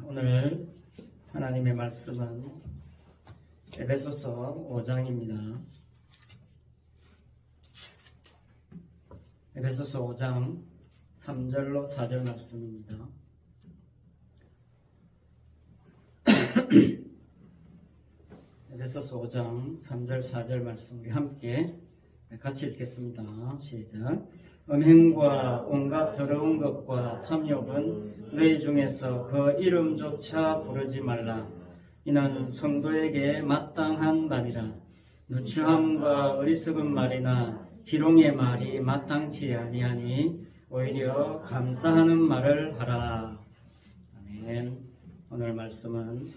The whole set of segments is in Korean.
오늘 하나님의 말씀은 에베소서 5장입니다. 에베소서 5장 3절로 4절 말씀입니다. 에베소서 5장 3절 4절 말씀 우리 함께 같이 읽겠습니다. 시작. 음행과 온갖 더러운 것과 탐욕은 너희 중에서 그 이름조차 부르지 말라. 이는 성도에게 마땅한 말이라. 누추함과 어리석은 말이나 희롱의 말이 마땅치 아니하니 오히려 감사하는 말을 하라. 아멘. 오늘 말씀은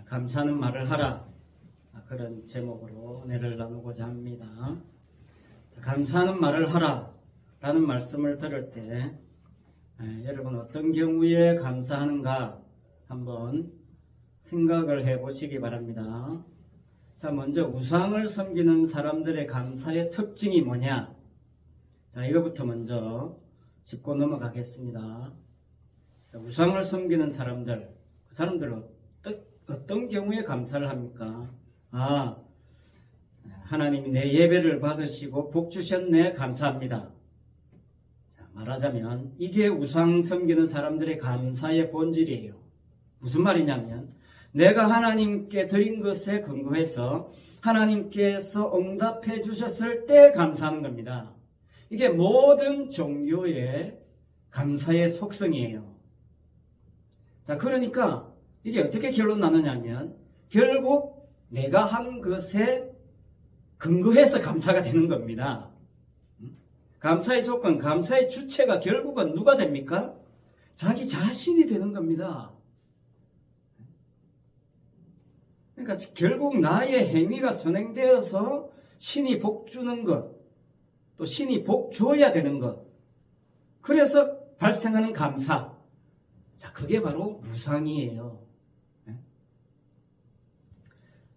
감사하는 말을 하라, 그런 제목으로 은혜를 나누고자 합니다. 감사하는 말을 하라 라는 말씀을 들을 때 여러분 어떤 경우에 감사하는가 한번 생각을 해 보시기 바랍니다. 자, 먼저 우상을 섬기는 사람들의 감사의 특징이 뭐냐? 자, 이거부터 먼저 짚고 넘어가겠습니다. 자, 우상을 섬기는 사람들, 그 사람들은 어떤 경우에 감사를 합니까? 하나님이 내 예배를 받으시고 복 주셨네, 감사합니다. 자, 말하자면 이게 우상 섬기는 사람들의 감사의 본질이에요. 무슨 말이냐면 내가 하나님께 드린 것에 근거해서 하나님께서 응답해 주셨을 때 감사하는 겁니다. 이게 모든 종교의 감사의 속성이에요. 자, 그러니까 이게 어떻게 결론 나느냐면 결국 내가 한 것에 근거해서 감사가 되는 겁니다. 감사의 조건, 감사의 주체가 결국은 누가 됩니까? 자기 자신이 되는 겁니다. 그러니까 결국 나의 행위가 선행되어서 신이 복 주는 것, 또 신이 복 줘야 되는 것, 그래서 발생하는 감사. 자, 그게 바로 우상이에요.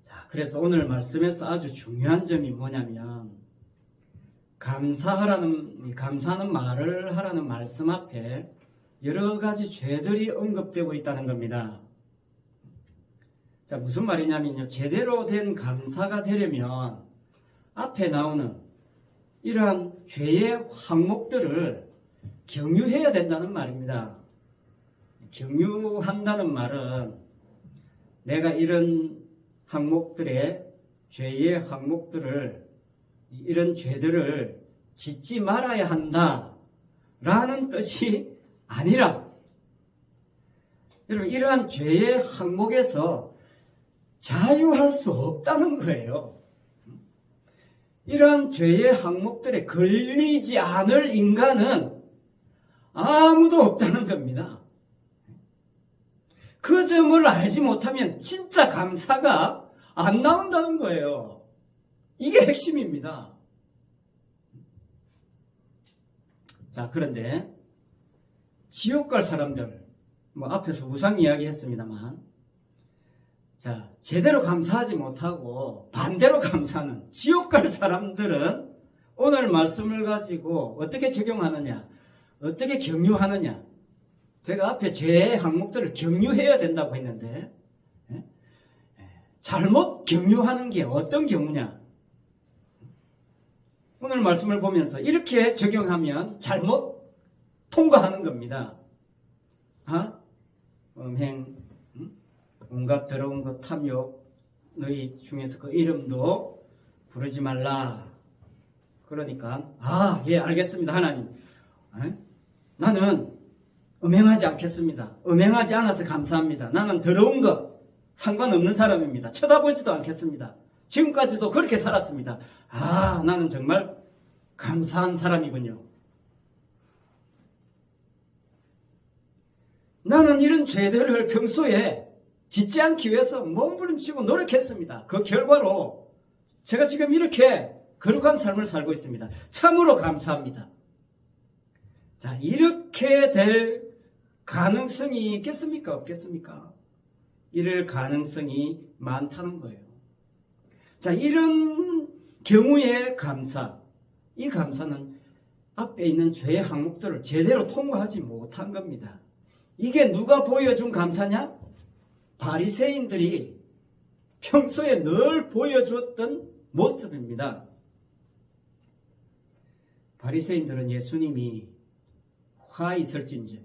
자, 그래서 오늘 말씀에서 아주 중요한 점이 뭐냐면 감사하는 말을 하라는 말씀 앞에 여러 가지 죄들이 언급되고 있다는 겁니다. 자, 무슨 말이냐면요, 제대로 된 감사가 되려면 앞에 나오는 이러한 죄의 항목들을 경유해야 된다는 말입니다. 경유한다는 말은 내가 이런 항목들의 죄의 항목들을, 이런 죄들을 짓지 말아야 한다 라는 뜻이 아니라, 여러분 이러한 죄의 항목에서 자유할 수 없다는 거예요. 이러한 죄의 항목들에 걸리지 않을 인간은 아무도 없다는 겁니다. 그 점을 알지 못하면 진짜 감사가 안 나온다는 거예요. 이게 핵심입니다. 자, 그런데 지옥 갈 사람들, 앞에서 우상 이야기 했습니다만, 자, 제대로 감사하지 못하고 반대로 감사하는 지옥 갈 사람들은 오늘 말씀을 가지고 어떻게 적용하느냐, 어떻게 경유하느냐. 제가 앞에 죄의 항목들을 경유해야 된다고 했는데 잘못 경유하는 게 어떤 경우냐. 오늘 말씀을 보면서 이렇게 적용하면 잘못 통과하는 겁니다. 음행, 온갖 더러운 것, 탐욕, 너희 중에서 그 이름도 부르지 말라. 그러니까 예, 알겠습니다, 하나님. 나는 음행하지 않겠습니다. 음행하지 않아서 감사합니다. 나는 더러운 것 상관없는 사람입니다. 쳐다보지도 않겠습니다. 지금까지도 그렇게 살았습니다. 나는 정말 감사한 사람이군요. 나는 이런 죄들을 평소에 짓지 않기 위해서 몸부림치고 노력했습니다. 그 결과로 제가 지금 이렇게 거룩한 삶을 살고 있습니다. 참으로 감사합니다. 자, 이렇게 될 가능성이 있겠습니까? 없겠습니까? 이럴 가능성이 많다는 거예요. 자, 이런 경우의 감사, 이 감사는 앞에 있는 죄의 항목들을 제대로 통과하지 못한 겁니다. 이게 누가 보여준 감사냐? 바리새인들이 평소에 늘 보여주었던 모습입니다. 바리새인들은 예수님이 화 있을진지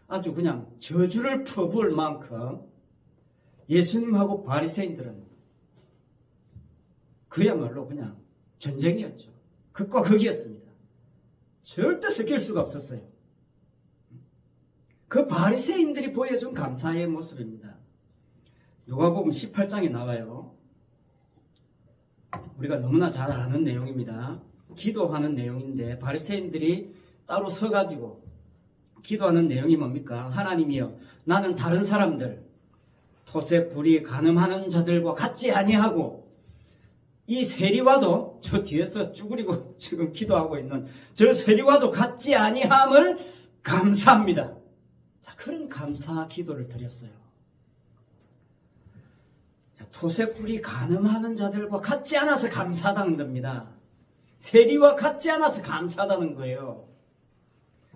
아주 그냥 저주를 퍼부을 만큼 예수님하고 바리새인들은 그야말로 그냥 전쟁이었죠. 극과 극이었습니다. 절대 섞일 수가 없었어요. 그 바리새인들이 보여준 감사의 모습입니다. 누가복음 18장에 나와요. 우리가 너무나 잘 아는 내용입니다. 기도하는 내용인데 바리새인들이 따로 서가지고 기도하는 내용이 뭡니까? 하나님이여, 나는 다른 사람들, 토세, 불의, 간음하는 자들과 같지 아니하고 이 세리와도 저 뒤에서 쭈그리고 지금 기도하고 있는 저 세리와도 같지 아니함을 감사합니다. 자, 그런 감사 기도를 드렸어요. 자, 토세, 불의, 간음하는 자들과 같지 않아서 감사하다는 겁니다. 세리와 같지 않아서 감사하다는 거예요.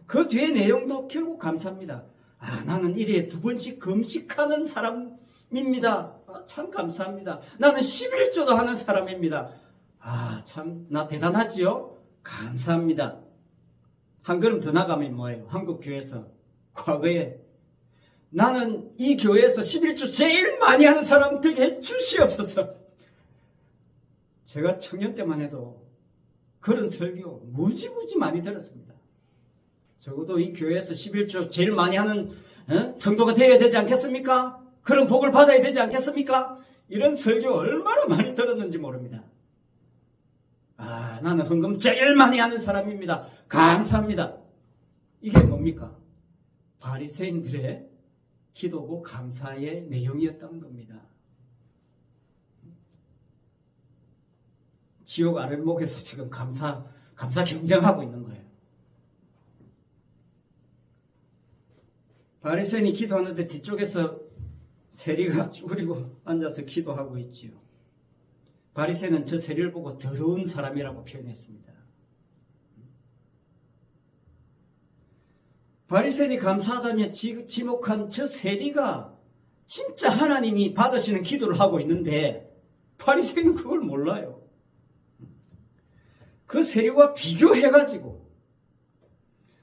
그 뒤에 내용도 결국 감사합니다. 아, 나는 일에 2번씩 금식하는 사람입니다. 아, 참 감사합니다. 나는 11조도 하는 사람입니다. 아, 참 나 대단하지요? 감사합니다. 한 걸음 더 나가면 뭐예요? 한국 교회에서 과거에 나는 이 교회에서 11조 제일 많이 하는 사람 되게 해주시옵소서. 제가 청년 때만 해도 그런 설교 무지무지 많이 들었습니다. 적어도 이 교회에서 11조 제일 많이 하는 성도가 되어야 되지 않겠습니까? 그런 복을 받아야 되지 않겠습니까? 이런 설교 얼마나 많이 들었는지 모릅니다. 아, 나는 헌금 제일 많이 하는 사람입니다. 감사합니다. 이게 뭡니까? 바리새인들의 기도고 감사의 내용이었다는 겁니다. 지옥 아랫목에서 지금 감사 경쟁하고 있는 거예요. 바리새인이 기도하는데 뒤쪽에서 세리가 쭈그리고 앉아서 기도하고 있지요. 바리새인은 저 세리를 보고 더러운 사람이라고 표현했습니다. 바리새인이 감사하다며 지목한 저 세리가 진짜 하나님이 받으시는 기도를 하고 있는데 바리새인은 그걸 몰라요. 그 세리와 비교해가지고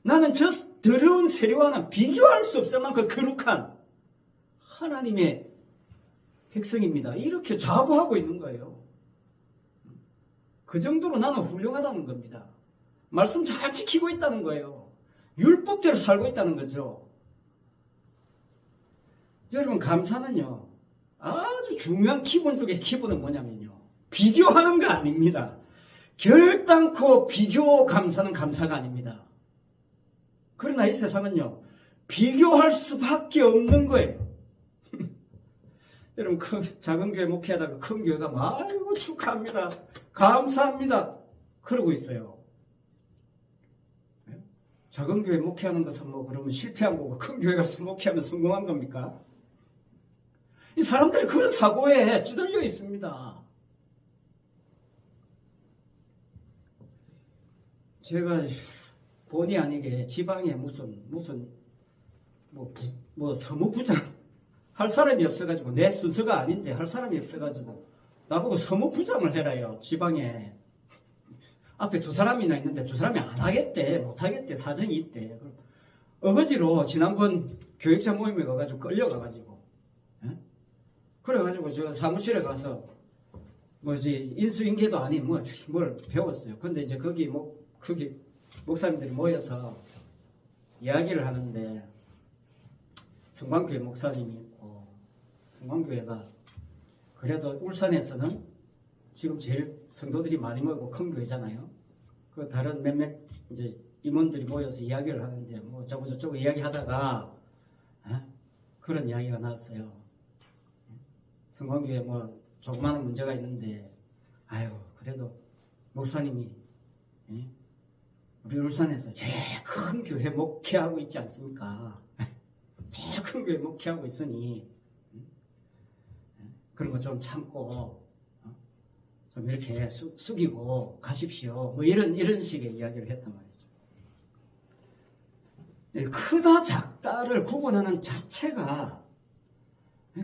나는 저 더러운 세리와는 비교할 수 없을 만큼 거룩한 하나님의 백성입니다. 이렇게 자부하고 있는 거예요. 그 정도로 나는 훌륭하다는 겁니다. 말씀 잘 지키고 있다는 거예요. 율법대로 살고 있다는 거죠. 여러분, 감사는요, 아주 중요한 기본 중에 기본은 뭐냐면요, 비교하는 거 아닙니다. 결단코 비교 감사는 감사가 아닙니다. 그러나 이 세상은요, 비교할 수밖에 없는 거예요. 여러분, 작은 교회 목회하다가 큰 교회가 아이고 축하합니다, 감사합니다 그러고 있어요. 작은 교회 목회하는 것은 뭐 그러면 실패한 거고 큰 교회 가서 목회하면 성공한 겁니까? 이 사람들이 그런 사고에 찌들려 있습니다. 제가 본의 아니게 지방에 무슨 서무부장 할 사람이 없어가지고, 내 순서가 아닌데 할 사람이 없어가지고 나보고 서무부장을 해라요. 지방에 앞에 2사람이나 있는데 2사람이 안 하겠대, 못 하겠대, 사정이 있대. 어거지로 지난번 교육자 모임에 가가지고 끌려가가지고, 그래가지고 저 사무실에 가서 인수인계도 아닌 뭘 배웠어요. 근데 이제 거기 목사님들이 모여서 이야기를 하는데, 성광교회 목사님이 있고, 성광교회가 그래도 울산에서는 지금 제일 성도들이 많이 모이고 큰 교회잖아요. 그 다른 몇몇 이제 임원들이 모여서 이야기를 하는데, 저쪽 이야기하다가 그런 이야기가 나왔어요. 성광교회 조그마한 문제가 있는데, 아유 그래도 목사님이 우리 울산에서 제일 큰 교회 목회하고 있지 않습니까? 제일 큰 교회 목회하고 있으니 그런 거 좀 참고 좀 이렇게 숙이고 가십시오. 이런 식의 이야기를 했단 말이죠. 크다 작다를 구분하는 자체가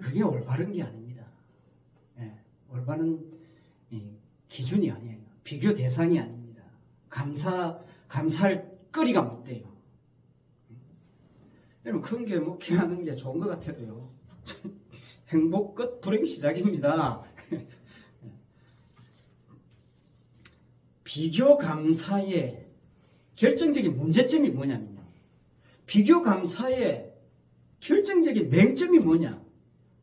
그게 올바른 게 아닙니다. 올바른 기준이 아니에요. 비교 대상이 아닙니다. 감사할 거리가 못 돼요. 여러분, 큰 게 목회하는 게 좋은 것 같아도요. 행복 끝 불행 시작입니다. 비교 감사의 결정적인 문제점이 뭐냐면요. 비교 감사의 결정적인 맹점이 뭐냐?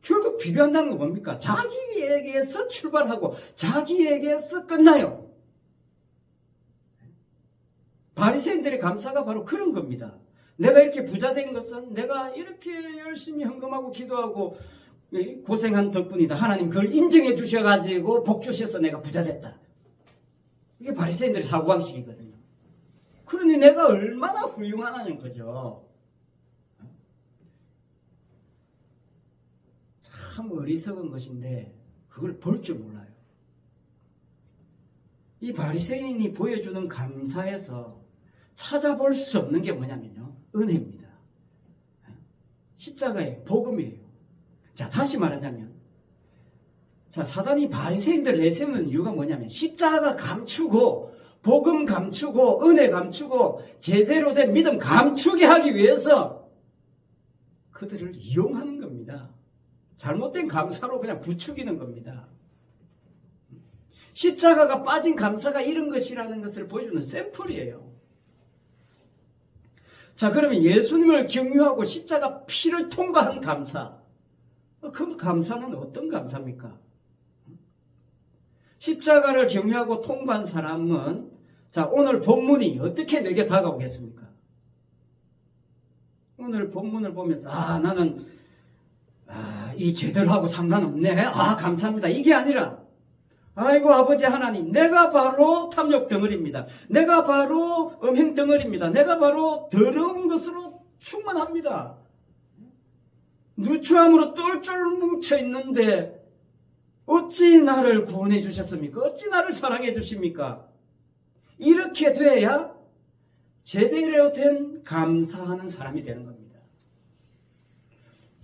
결국 비교한다는 건 뭡니까? 자기에게서 출발하고 자기에게서 끝나요. 바리새인들의 감사가 바로 그런 겁니다. 내가 이렇게 부자 된 것은 내가 이렇게 열심히 헌금하고 기도하고 고생한 덕분이다. 하나님 그걸 인정해 주셔가지고 복 주셔서 내가 부자 됐다. 이게 바리새인들의 사고방식이거든요. 그러니 내가 얼마나 훌륭하다는 거죠. 참 어리석은 것인데 그걸 볼 줄 몰라요. 이 바리새인이 보여주는 감사에서 찾아볼 수 없는 게 뭐냐면요. 은혜입니다. 십자가예요. 복음이에요. 자, 다시 말하자면 사단이 바리새인들 내세우는 이유가 뭐냐면 십자가 감추고 복음 감추고 은혜 감추고 제대로 된 믿음 감추게 하기 위해서 그들을 이용하는 겁니다. 잘못된 감사로 그냥 부추기는 겁니다. 십자가가 빠진 감사가 이런 것이라는 것을 보여주는 샘플이에요. 자, 그러면 예수님을 경유하고 십자가 피를 통과한 감사. 그 감사는 어떤 감사입니까? 십자가를 경유하고 통과한 사람은 자, 오늘 본문이 어떻게 내게 다가오겠습니까? 오늘 본문을 보면서 나는 이 죄들하고 상관없네. 감사합니다. 이게 아니라 아이고 아버지 하나님, 내가 바로 탐욕 덩어리입니다. 내가 바로 음행 덩어리입니다. 내가 바로 더러운 것으로 충만합니다. 누추함으로 똘똘 뭉쳐 있는데 어찌 나를 구원해 주셨습니까? 어찌 나를 사랑해 주십니까? 이렇게 돼야 제대로 된 감사하는 사람이 되는 겁니다.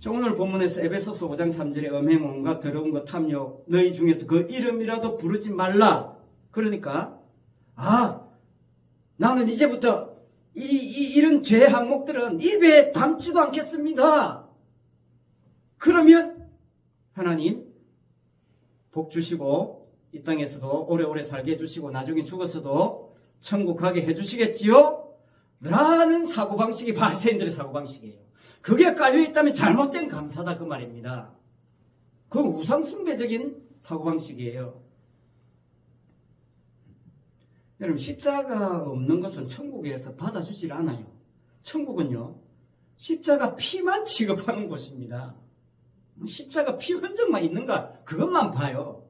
오늘 본문에서 에베소서 5장 3절에 음행 온갖 더러운 것 탐욕 너희 중에서 그 이름이라도 부르지 말라. 그러니까 나는 이제부터 이런 죄 항목들은 입에 담지도 않겠습니다. 그러면 하나님 복 주시고 이 땅에서도 오래오래 살게 해주시고 나중에 죽어서도 천국 가게 해주시겠지요? 라는 사고방식이 바리새인들의 사고방식이에요. 그게 깔려있다면 잘못된 감사다 그 말입니다. 그건 우상숭배적인 사고방식이에요. 여러분, 십자가 없는 것은 천국에서 받아주질 않아요. 천국은요, 십자가 피만 취급하는 곳입니다. 십자가 피 흔적만 있는가 그것만 봐요.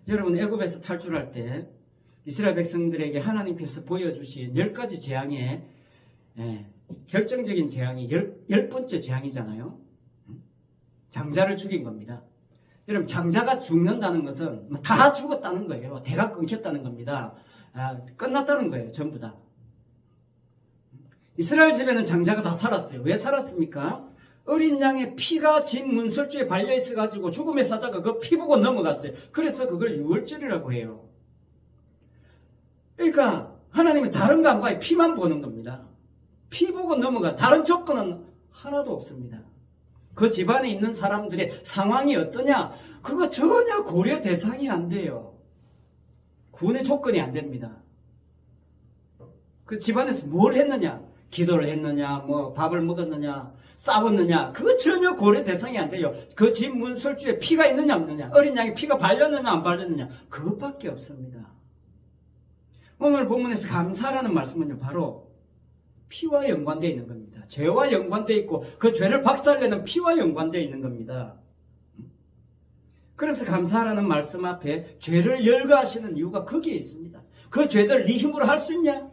여러분, 애굽에서 탈출할 때 이스라엘 백성들에게 하나님께서 보여주신 10가지 재앙의 결정적인 재앙이 10번째 재앙이잖아요. 장자를 죽인 겁니다. 여러분, 장자가 죽는다는 것은 다 죽었다는 거예요. 대가 끊겼다는 겁니다. 끝났다는 거예요. 전부 다. 이스라엘 집에는 장자가 다 살았어요. 왜 살았습니까? 어린 양의 피가 진 문설주에 발려있어가지고 죽음의 사자가 그 피 보고 넘어갔어요. 그래서 그걸 유월절이라고 해요. 그러니까 하나님은 다른 거 안 봐요. 피만 보는 겁니다. 피 보고 넘어가. 다른 조건은 하나도 없습니다. 그 집안에 있는 사람들의 상황이 어떠냐? 그거 전혀 고려 대상이 안 돼요. 구원의 조건이 안 됩니다. 그 집안에서 뭘 했느냐? 기도를 했느냐? 밥을 먹었느냐? 싸웠느냐? 그거 전혀 고려 대상이 안 돼요. 그 집 문설주에 피가 있느냐 없느냐? 어린 양이 피가 발렸느냐 안 발렸느냐? 그것밖에 없습니다. 오늘 본문에서 감사라는 말씀은요, 바로 피와 연관되어 있는 겁니다. 죄와 연관되어 있고 그 죄를 박살내는 피와 연관되어 있는 겁니다. 그래서 감사라는 말씀 앞에 죄를 열거하시는 이유가 거기에 있습니다. 그 죄들 네 힘으로 할 수 있냐?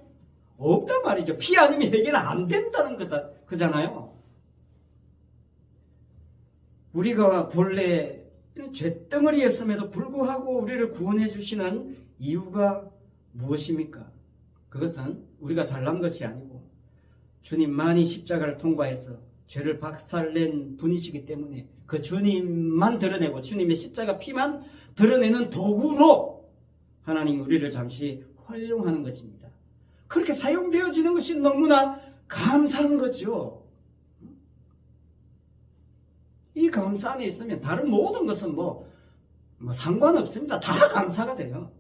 없단 말이죠. 피 아니면 해결 안 된다는 거다. 그잖아요. 우리가 본래 죄덩어리였음에도 불구하고 우리를 구원해 주시는 이유가 무엇입니까? 그것은 우리가 잘난 것이 아니고 주님만이 십자가를 통과해서 죄를 박살낸 분이시기 때문에 그 주님만 드러내고 주님의 십자가 피만 드러내는 도구로 하나님 우리를 잠시 활용하는 것입니다. 그렇게 사용되어지는 것이 너무나 감사한 거죠. 이 감사 안에 있으면 다른 모든 것은 뭐 상관없습니다. 다 감사가 돼요.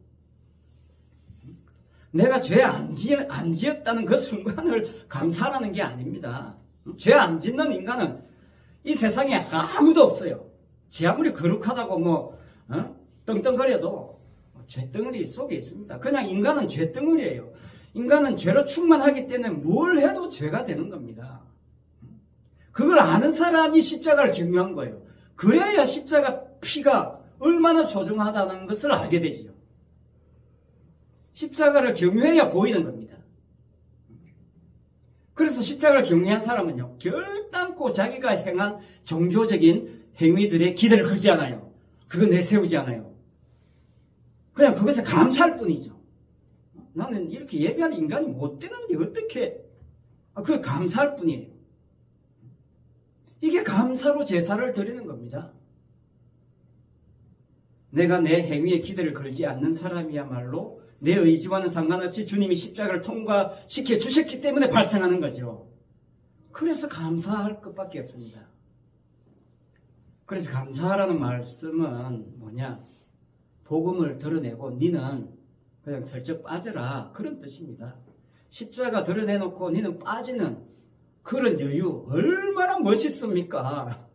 내가 죄 안 지었다는 그 순간을 감사라는 게 아닙니다. 죄 안 짓는 인간은 이 세상에 아무도 없어요. 지 아무리 거룩하다고 떵떵거려도 죄덩어리 속에 있습니다. 그냥 인간은 죄덩어리예요. 인간은 죄로 충만하기 때문에 뭘 해도 죄가 되는 겁니다. 그걸 아는 사람이 십자가를 경유한 거예요. 그래야 십자가 피가 얼마나 소중하다는 것을 알게 되지요. 십자가를 경유해야 보이는 겁니다. 그래서 십자가를 경유한 사람은요, 결단코 자기가 행한 종교적인 행위들에 기대를 걸지 않아요. 그거 내세우지 않아요. 그냥 그것에 감사할 뿐이죠. 나는 이렇게 예배할 인간이 못 되는데 어떻게, 그걸 감사할 뿐이에요. 이게 감사로 제사를 드리는 겁니다. 내가 내 행위에 기대를 걸지 않는 사람이야말로 내 의지와는 상관없이 주님이 십자가를 통과시켜 주셨기 때문에 발생하는 거죠. 그래서 감사할 것밖에 없습니다. 그래서 감사하라는 말씀은 뭐냐? 복음을 드러내고 니는 그냥 슬쩍 빠져라, 그런 뜻입니다. 십자가 드러내놓고 니는 빠지는 그런 여유 얼마나 멋있습니까?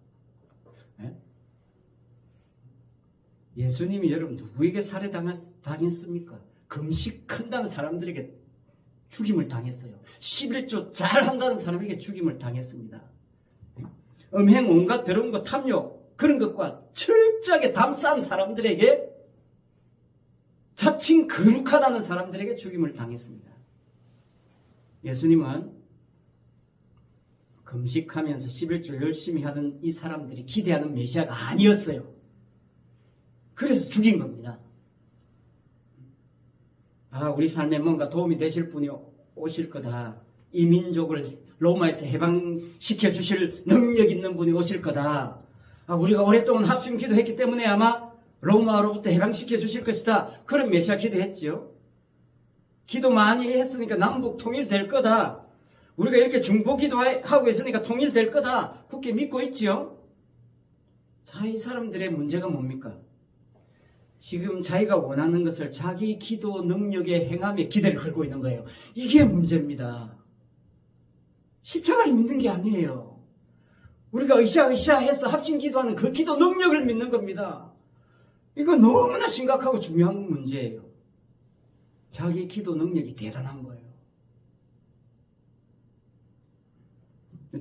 예수님이 여러분 누구에게 살해당했습니까? 금식한다는 사람들에게 죽임을 당했어요. 11조 잘한다는 사람에게 죽임을 당했습니다. 음행, 온갖 더러운 것, 탐욕, 그런 것과 철저하게 담쌓은 사람들에게, 자칭 거룩하다는 사람들에게 죽임을 당했습니다. 예수님은 금식하면서 11조 열심히 하던 이 사람들이 기대하는 메시아가 아니었어요. 그래서 죽인 겁니다. 우리 삶에 뭔가 도움이 되실 분이 오실 거다. 이 민족을 로마에서 해방시켜 주실 능력 있는 분이 오실 거다. 우리가 오랫동안 합심 기도했기 때문에 아마 로마로부터 해방시켜 주실 것이다. 그런 메시아 기도했죠. 기도 많이 했으니까 남북 통일될 거다. 우리가 이렇게 중보 기도하고 있으니까 통일될 거다. 굳게 믿고 있지요. 자, 이 사람들의 문제가 뭡니까? 지금 자기가 원하는 것을 자기 기도 능력의 행함에 기대를 걸고 있는 거예요. 이게 문제입니다. 십자가를 믿는 게 아니에요. 우리가 으쌰으쌰 해서 합심 기도하는 그 기도 능력을 믿는 겁니다. 이거 너무나 심각하고 중요한 문제예요. 자기 기도 능력이 대단한 거예요.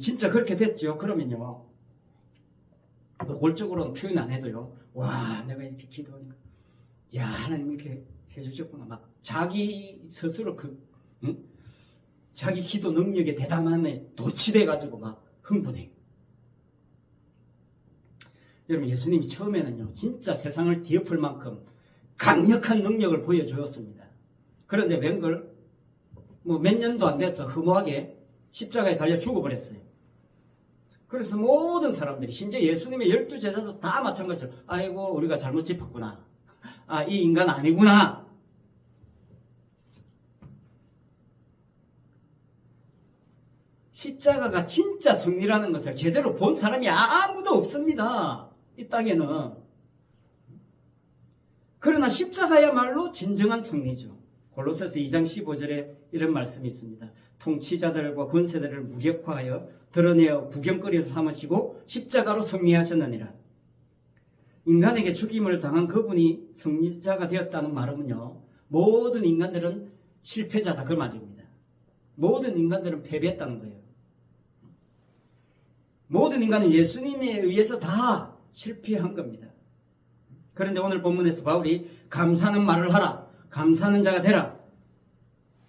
진짜 그렇게 됐죠. 그러면요, 노골적으로는 표현 안 해도요, 와, 내가 이렇게 기도하니까, 야, 하나님 이렇게 해주셨구나. 막 자기 스스로 자기 기도 능력의 대단함에 도취돼가지고 막 흥분해요. 여러분, 예수님이 처음에는요, 진짜 세상을 뒤엎을 만큼 강력한 능력을 보여주었습니다. 그런데 웬걸 몇 년도 안 돼서 허무하게 십자가에 달려 죽어버렸어요. 그래서 모든 사람들이, 심지어 예수님의 12제자도 다 마찬가지로, 아이고 우리가 잘못 짚었구나. 이 인간 아니구나. 십자가가 진짜 승리라는 것을 제대로 본 사람이 아무도 없습니다. 이 땅에는. 그러나 십자가야말로 진정한 승리죠. 골로새서 2장 15절에 이런 말씀이 있습니다. 통치자들과 권세들을 무력화하여 드러내어 구경거리로 삼으시고 십자가로 승리하셨느니라. 인간에게 죽임을 당한 그분이 승리자가 되었다는 말은요, 모든 인간들은 실패자다, 그 말입니다. 모든 인간들은 패배했다는 거예요. 모든 인간은 예수님에 의해서 다 실패한 겁니다. 그런데 오늘 본문에서 바울이 감사하는 말을 하라, 감사하는 자가 되라.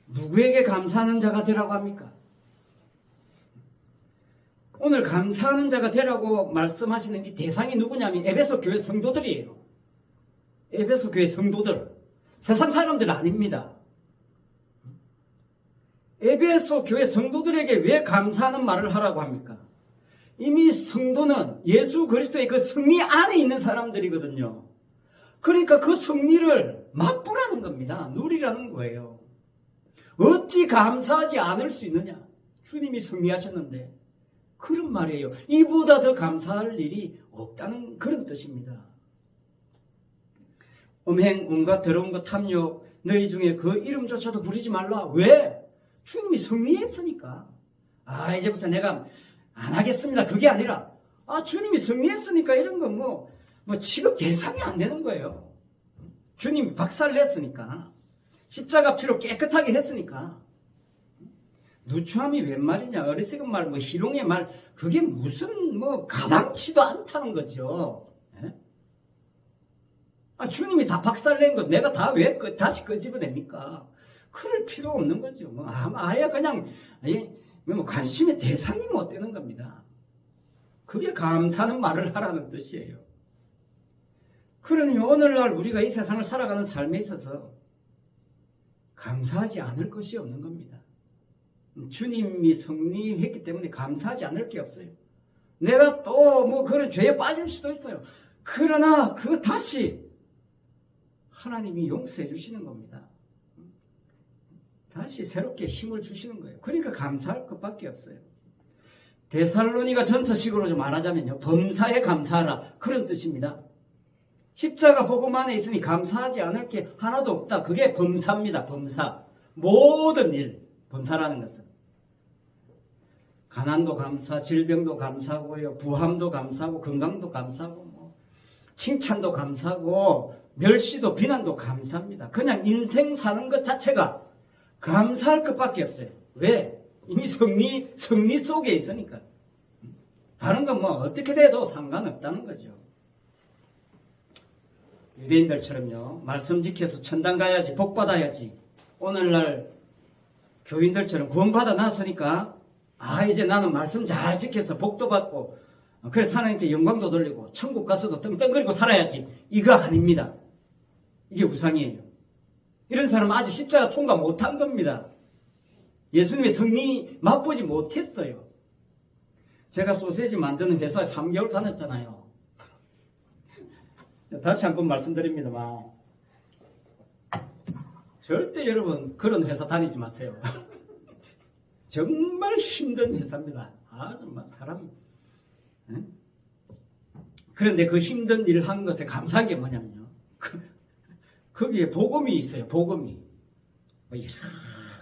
누구에게 감사하는 자가 되라고 합니까? 오늘 감사하는 자가 되라고 말씀하시는 이 대상이 누구냐면 에베소 교회 성도들이에요. 에베소 교회 성도들. 세상 사람들 아닙니다. 에베소 교회 성도들에게 왜 감사하는 말을 하라고 합니까? 이미 성도는 예수 그리스도의 그 승리 안에 있는 사람들이거든요. 그러니까 그 승리를 맛보라는 겁니다. 누리라는 거예요. 어찌 감사하지 않을 수 있느냐? 주님이 승리하셨는데. 그런 말이에요. 이보다 더 감사할 일이 없다는 그런 뜻입니다. 음행, 온갖 더러운 것, 탐욕, 너희 중에 그 이름조차도 부르지 말라. 왜? 주님이 승리했으니까. 이제부터 내가 안 하겠습니다. 그게 아니라, 주님이 승리했으니까 이런 건 뭐 취급 대상이 안 되는 거예요. 주님이 박살을 냈으니까. 십자가 피로 깨끗하게 했으니까. 누추함이 웬 말이냐, 어리석은 말, 희롱의 말, 그게 무슨 가당치도 않다는 거죠. 예? 주님이 다 박살낸 거 내가 다 왜 다시 끄집어냅니까? 그럴 필요 없는 거죠. 아예 그냥 관심의 대상이 못 되는 겁니다. 그게 감사하는 말을 하라는 뜻이에요. 그러니 오늘날 우리가 이 세상을 살아가는 삶에 있어서 감사하지 않을 것이 없는 겁니다. 주님이 승리했기 때문에 감사하지 않을 게 없어요. 내가 또 그런 죄에 빠질 수도 있어요. 그러나 그거 다시 하나님이 용서해 주시는 겁니다. 다시 새롭게 힘을 주시는 거예요. 그러니까 감사할 것밖에 없어요. 데살로니가 전서식으로 좀 말하자면요, 범사에 감사하라, 그런 뜻입니다. 십자가 복음 안에 있으니 감사하지 않을 게 하나도 없다. 그게 범사입니다. 범사. 모든 일, 범사라는 것은 가난도 감사, 질병도 감사하고요, 부함도 감사하고, 건강도 감사하고, 칭찬도 감사하고, 멸시도 비난도 감사합니다. 그냥 인생 사는 것 자체가 감사할 것밖에 없어요. 왜? 이미 승리 속에 있으니까. 다른 건 어떻게 돼도 상관없다는 거죠. 유대인들처럼요, 말씀 지켜서 천당 가야지, 복 받아야지. 오늘날 교인들처럼 구원받아 놨으니까 이제 나는 말씀 잘 지켜서 복도 받고, 그래서 하나님께 영광도 돌리고 천국 가서도 떵떵거리고 살아야지. 이거 아닙니다. 이게 우상이에요. 이런 사람은 아직 십자가 통과 못한 겁니다. 예수님의 승리 맛보지 못했어요. 제가 소세지 만드는 회사에 3개월 다녔잖아요. 다시 한번 말씀드립니다만, 절대 여러분 그런 회사 다니지 마세요. 정말 힘든 회사입니다. 정말 사람이. 그런데 그 힘든 일을 한 것에 감사한 게 뭐냐면요, 거기에 복음이 있어요. 복음이. 여러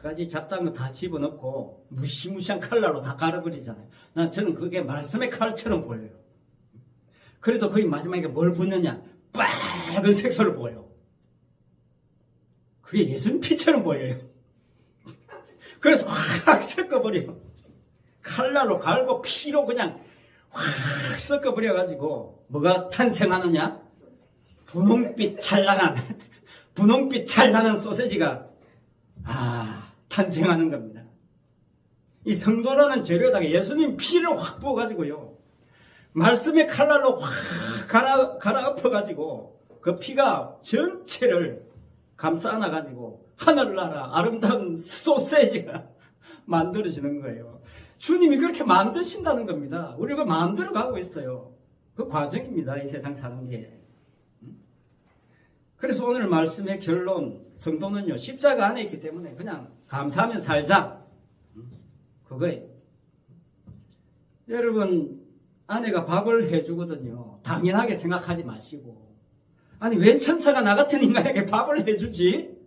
가지 잡다한 거 다 집어넣고 무시무시한 칼날로 다 갈아버리잖아요. 저는 그게 말씀의 칼처럼 보여요. 그래도 거기 마지막에 뭘 붓느냐, 빨간 색소를 보여요. 그게 예수님 피처럼 보여요. 그래서 확 섞어버려. 칼날로 갈고 피로 그냥 확 섞어버려가지고 뭐가 탄생하느냐? 분홍빛 찬란한 소세지가 탄생하는 겁니다. 이 성도라는 재료에다가 예수님 피를 확 부어가지고요, 말씀의 칼날로 확 갈아엎어가지고 그 피가 전체를 감싸 안아가지고 하늘나라 아름다운 소세지가 만들어지는 거예요. 주님이 그렇게 만드신다는 겁니다. 우리가 만들어가고 있어요. 그 과정입니다. 이 세상 사는 게. 그래서 오늘 말씀의 결론, 성도는요, 십자가 안에 있기 때문에 그냥 감사하면 살자. 그거예요. 여러분, 아내가 밥을 해주거든요. 당연하게 생각하지 마시고, 웬 천사가 나 같은 인간에게 밥을 해주지?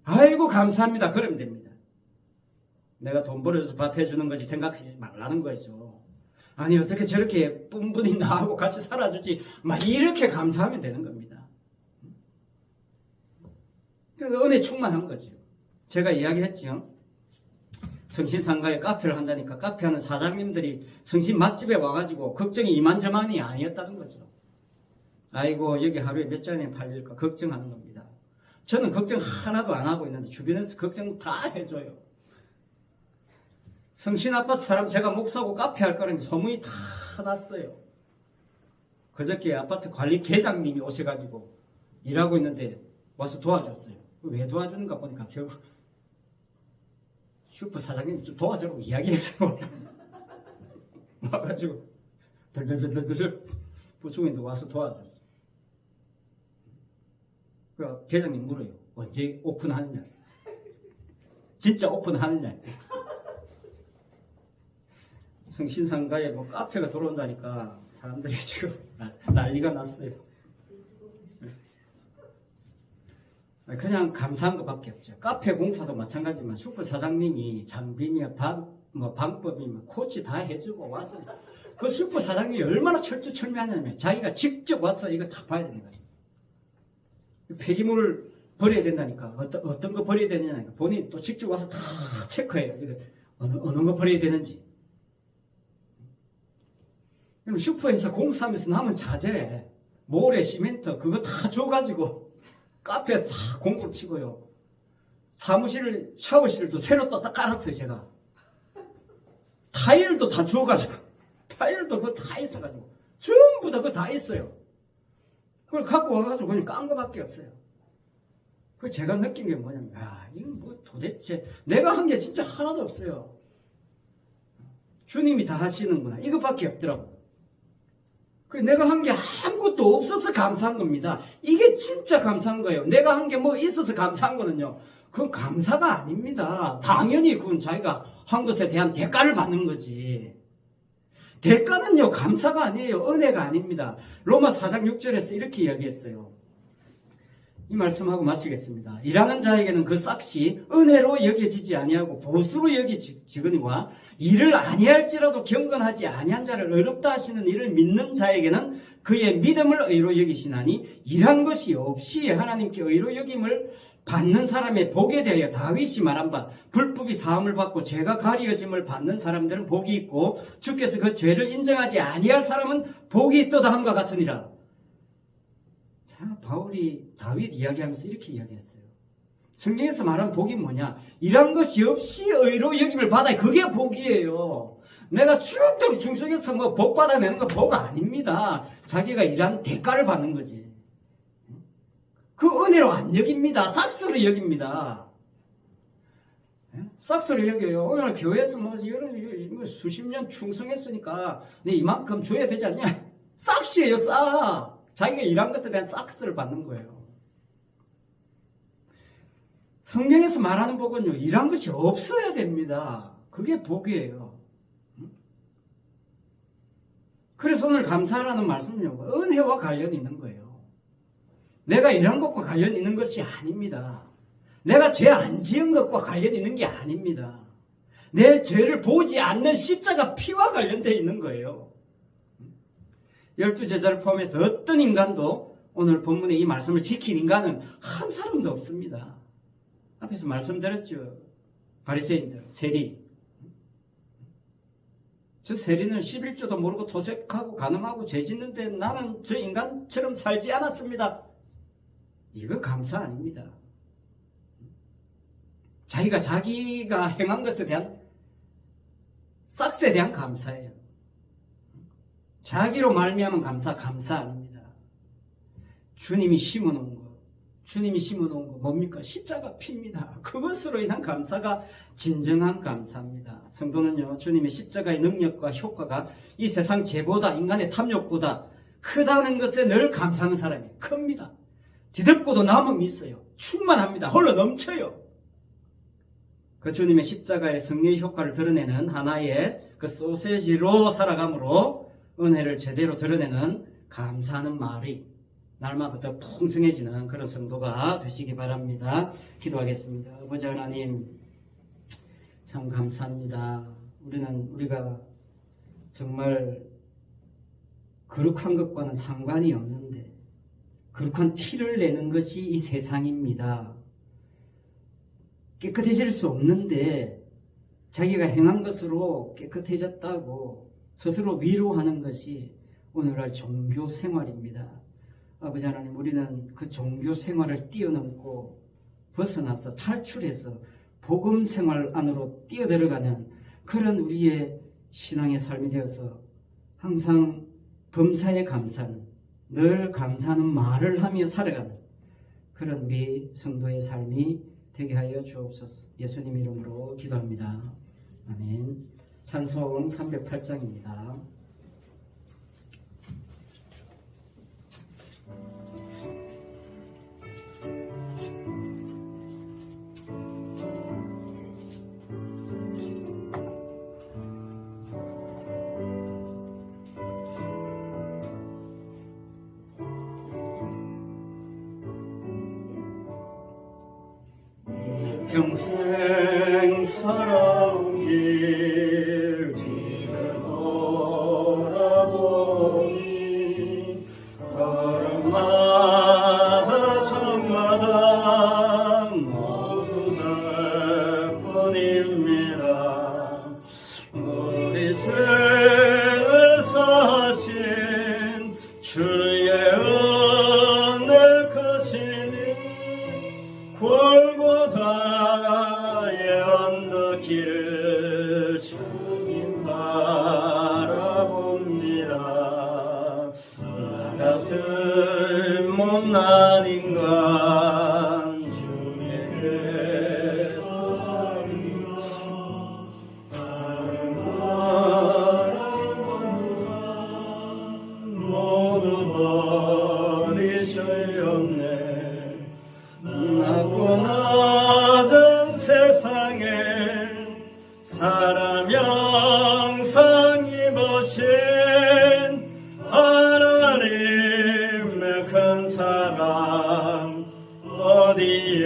아이고 감사합니다. 그러면 됩니다. 내가 돈 벌어서 밥 해주는 거지 생각하지 말라는 거죠. 어떻게 저렇게 뿜분이 나하고 같이 살아주지? 이렇게 감사하면 되는 겁니다. 그러니까 은혜 충만한 거죠. 제가 이야기했죠. 성신상가에 카페를 한다니까 카페 하는 사장님들이 성신 맛집에 와가지고 걱정이 이만저만이 아니었다는 거죠. 아이고 여기 하루에 몇 잔이 팔릴까 걱정하는 겁니다. 저는 걱정 하나도 안 하고 있는데 주변에서 걱정 다 해줘요. 성신아파트 사람 제가 목사고 카페 할 거라는 소문이 다 났어요. 그저께 아파트 관리 계장님이 오셔가지고 일하고 있는데 와서 도와줬어요. 왜 도와주는가 보니까 결국 슈퍼 사장님 좀 도와주라고 이야기했어요. 와가지고 덜덜덜덜 부총리도 와서 도와줬어. 그 계장님 물어요. 언제 오픈하느냐? 진짜 오픈하느냐? 성신상가에 뭐 카페가 들어온다니까 사람들이 지금 난리가 났어요. 그냥 감사한 것밖에 없죠. 카페 공사도 마찬가지지만 슈퍼 사장님이 장비며 방법이며 코치 다 해주고 와서 그 슈퍼 사장님이 얼마나 철두철미하냐면 자기가 직접 와서 이거 다 봐야 되는 거예요. 폐기물 버려야 된다니까 어떤 거 버려야 되느냐니까 본인이 또 직접 와서 다 체크해요. 이거 어느 거 버려야 되는지. 그럼 슈퍼에서 공사하면서 남은 자재, 모래, 시멘트 그거 다 줘가지고 카페에 다 공구를 치고요. 사무실, 샤워실도 새로 또 깔았어요, 제가. 타일도 다 줘가지고. 타일도 그거 다 있어가지고. 전부 다 그거 다 있어요. 그걸 갖고 와가지고 그냥 깐 거밖에 없어요. 그 제가 느낀 게 뭐냐면, 이건 뭐 도대체 내가 한 게 진짜 하나도 없어요. 주님이 다 하시는구나. 이것밖에 없더라고. 내가 한 게 아무것도 없어서 감사한 겁니다. 이게 진짜 감사한 거예요. 내가 한 게 뭐 있어서 감사한 거는요. 그건 감사가 아닙니다. 당연히 그건 자기가 한 것에 대한 대가를 받는 거지. 대가는요, 감사가 아니에요. 은혜가 아닙니다. 로마 4장 6절에서 이렇게 이야기했어요. 이 말씀하고 마치겠습니다. 일하는 자에게는 그 싹시 은혜로 여겨지지 아니하고 보수로 여겨지거니와 이를 아니할지라도 경건하지 아니한 자를 의롭다 하시는 이를 믿는 자에게는 그의 믿음을 의로 여기시나니 일한 것이 없이 하나님께 의로 여김을 받는 사람의 복에 대하여 다윗이 말한 바 불법이 사함을 받고 죄가 가리어짐을 받는 사람들은 복이 있고 주께서 그 죄를 인정하지 아니할 사람은 복이 있도다 함과 같으니라. 자, 바울이 다윗 이야기하면서 이렇게 이야기했어요. 성경에서 말한 복이 뭐냐? 일한 것이 없이 의로 여김을 받아야 그게 복이에요. 내가 쭉쭉 중속해서 뭐 복 받아내는 거 복 아닙니다. 자기가 일한 대가를 받는 거지. 그 은혜로 안 여깁니다. 싹스로 여깁니다. 싹스로 여겨요. 오늘 교회에서 뭐 수십 년 충성했으니까 내 이만큼 줘야 되지 않냐? 싹시예요, 싹. 자기가 일한 것에 대한 싹스를 받는 거예요. 성경에서 말하는 복은요, 일한 것이 없어야 됩니다. 그게 복이에요. 그래서 오늘 감사하라는 말씀은요, 은혜와 관련이 있는 거예요. 내가 일한 것과 관련이 있는 것이 아닙니다. 내가 죄 안 지은 것과 관련이 있는 게 아닙니다. 내 죄를 보지 않는 십자가 피와 관련되어 있는 거예요. 12제자를 포함해서 어떤 인간도 오늘 본문의 이 말씀을 지킨 인간은 한 사람도 없습니다. 앞에서 말씀드렸죠. 바리새인들, 세리. 저 세리는 11조도 모르고 도색하고 간음하고 죄 짓는데 나는 저 인간처럼 살지 않았습니다. 이거 감사 아닙니다. 자기가 행한 것에 대한 싹스에 대한 감사예요. 자기로 말미암은 감사 아닙니다. 주님이 심어놓은 거 뭡니까? 십자가 피입니다. 그것으로 인한 감사가 진정한 감사입니다. 성도는요, 주님의 십자가의 능력과 효과가 이 세상 죄보다 인간의 탐욕보다 크다는 것에 늘 감사하는 사람이 큽니다. 뒤덮고도 남음이 있어요. 충만합니다. 홀로 넘쳐요. 그 주님의 십자가의 승리의 효과를 드러내는 하나의 그 소세지로 살아감으로 은혜를 제대로 드러내는 감사하는 말이 날마다 더 풍성해지는 그런 성도가 되시기 바랍니다. 기도하겠습니다. 아버지 하나님, 참 감사합니다. 우리가 정말 거룩한 것과는 상관이 없는데 거룩한 티를 내는 것이 이 세상입니다. 깨끗해질 수 없는데 자기가 행한 것으로 깨끗해졌다고 스스로 위로하는 것이 오늘날 종교 생활입니다. 아버지 하나님, 우리는 그 종교 생활을 뛰어넘고 벗어나서 탈출해서 복음 생활 안으로 뛰어들어가는 그런 우리의 신앙의 삶이 되어서 항상 범사에 감사하는, 늘 감사하는 말을 하며 살아가는 그런 우리 성도의 삶이 되게 하여 주옵소서. 예수님 이름으로 기도합니다. 아멘. 찬송 308장입니다. 평생 살아온 길 뒤를 돌아보니 걸음마다 점마다 모두 날 뿐입니다. 우리 죄를 사하신 주의 은혜 크시니 골고다의 언덕길을 주님 바라봅니다. 나 같은 못난 인간 주님께서 살리며 다른 나라는 모두 버리셨네. 낮고 낮은 세상에 사람 형상 입으신 하나님의 큰 사랑 어디에다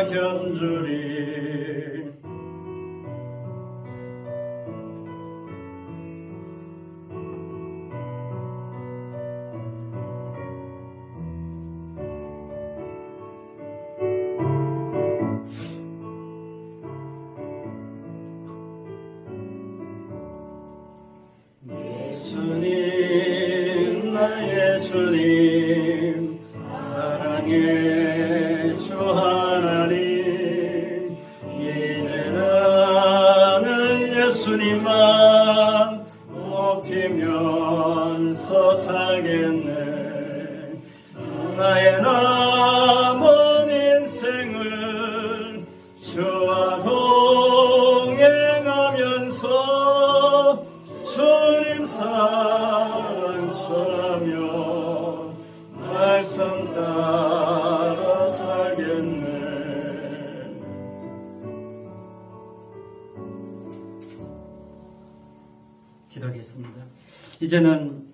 견주리. 주님 나의 주님 사랑의 주 하나님 이제 나는 예수님만 높이면서 살겠네. 나의 남은 인생을 주와 동행하면서 주님 사랑 전하며 말씀 따라 살겠네. 기도하겠습니다. 이제는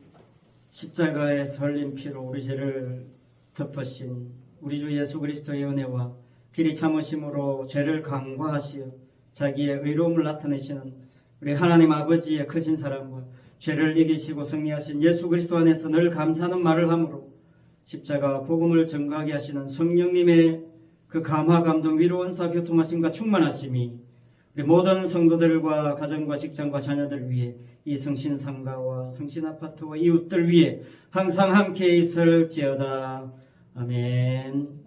십자가의 설린 피로 우리 죄를 덮으신 우리 주 예수 그리스도의 은혜와 길이 참으심으로 죄를 강구하시어 자기의 의로움을 나타내시는 우리 하나님 아버지의 크신 사랑과 죄를 이기시고 승리하신 예수 그리스도 안에서 늘 감사하는 말을 하므로 십자가 복음을 전가하게 하시는 성령님의 그 감화 감동 위로 은사 교통하심과 충만하심이 우리 모든 성도들과 가정과 직장과 자녀들 위해 이 성신상가와 성신아파트와 이웃들 위해 항상 함께 있을지어다. 아멘.